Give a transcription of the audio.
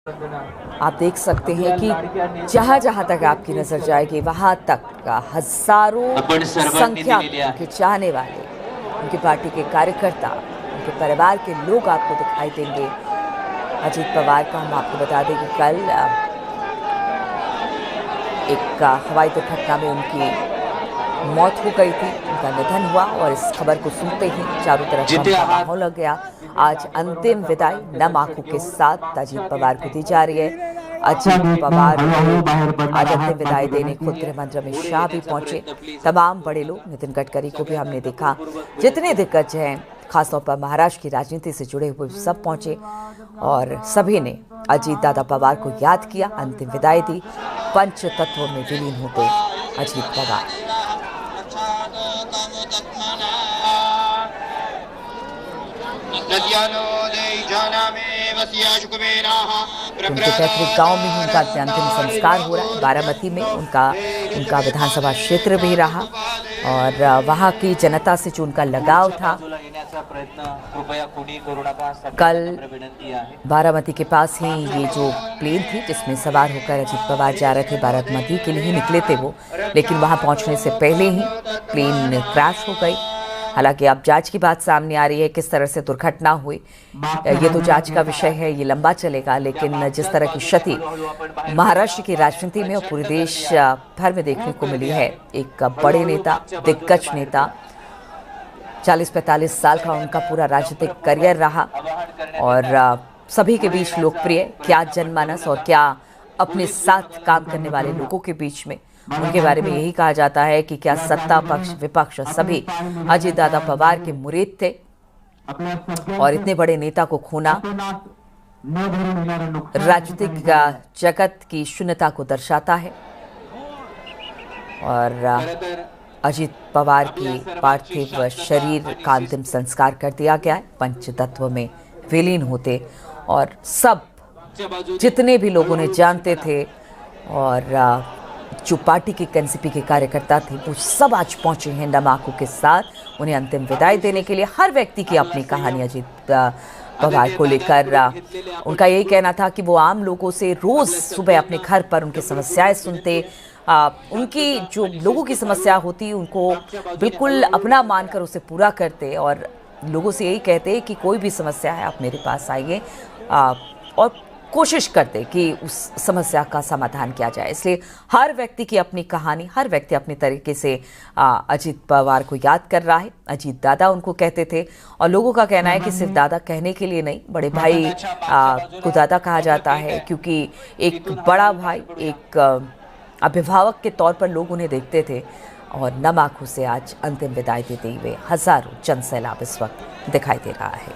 आप देख सकते हैं कि जहां जहां तक आपकी नजर जाएगी वहां तक हजारों संख्या में उनके चाहने वाले, उनकी पार्टी के कार्यकर्ता, उनके परिवार के लोग आपको दिखाई देंगे। अजीत पवार का हम आपको बता दें कि कल एक हवाई दुर्घटना में उनकी मौत हो गई थी, उनका निधन हुआ और इस खबर को सुनते ही चारों तरफ गम का माहौल लग गया। आज अंतिम विदाई नम आंखों के साथ अजीत पवार को दी जा रही है। अजीत पवार को आज अंतिम विदाई देने खुद गृह मंत्री अमित शाह भी पहुंचे। तमाम बड़े लोग, नितिन गडकरी को भी हमने देखा, जितने दिग्गज हैं खासतौर पर महाराष्ट्र की राजनीति से जुड़े हुए सब पहुंचे और सभी ने अजीत दादा पवार को याद किया, अंतिम विदाई दी। पंच तत्वों में विलीन होते अजीत पवार। उनके पैतृक गांव में ही उनका अंतिम संस्कार हो रहा है। बारामती में उनका विधानसभा क्षेत्र भी रहा और वहां की जनता से जो उनका लगाव था, कल बारामती के पास ही ये जो प्लेन थी जिसमें सवार होकर अजीत पवार जा रहे थे, बारामती के लिए ही निकले थे वो, लेकिन वहां पहुंचने से पहले ही प्लेन क्रैश हो गई। हालांकि अब जांच की बात सामने आ रही है, किस तरह से दुर्घटना हुई ये तो जांच का विषय है, ये लंबा चलेगा। लेकिन जिस तरह की क्षति महाराष्ट्र की राजनीति में और पूरे देश भर में देखने को मिली है, एक बड़े नेता, दिग्गज नेता, 40-45 साल का उनका पूरा राजनीतिक करियर रहा और सभी के बीच लोकप्रिय, क्या जनमानस और क्या अपने साथ काम करने वाले लोगों के बीच में उनके बारे में यही कहा जाता है कि क्या सत्ता पक्ष विपक्ष सभी अजीत दादा पवार के मुरीद थे और इतने बड़े नेता को खोना राजनीतिक जगत की शून्यता को दर्शाता है। और अजीत पवार की पार्थिव शरीर का अंतिम संस्कार कर दिया गया है, पंच तत्व में विलीन होते और सब जितने भी लोगों ने जानते थे और जो पार्टी के एनसीपी के कार्यकर्ता थे वो सब आज पहुंचे हैं नम आंखों के साथ उन्हें अंतिम विदाई देने के लिए। हर व्यक्ति की अपनी कहानी अजीत पवार को लेकर, उनका यही कहना था कि वो आम लोगों से रोज सुबह अपने घर पर उनकी समस्याएं सुनते, उनकी जो लोगों की समस्या होती उनको बिल्कुल अपना मानकर उसे पूरा करते और लोगों से यही कहते कि कोई भी समस्या है आप मेरे पास आइए और कोशिश करते कि उस समस्या का समाधान किया जाए। इसलिए हर व्यक्ति की अपनी कहानी, हर व्यक्ति अपने तरीके से अजीत पवार को याद कर रहा है। अजीत दादा उनको कहते थे और लोगों का कहना है कि सिर्फ दादा कहने के लिए नहीं, बड़े भाई को दादा कहा जाता है क्योंकि एक बड़ा भाई, एक अभिभावक के तौर पर लोग उन्हें देखते थे और नम आंखों से आज अंतिम विदाई देते हुए हजारों जनसैलाब इस वक्त दिखाई दे रहा है।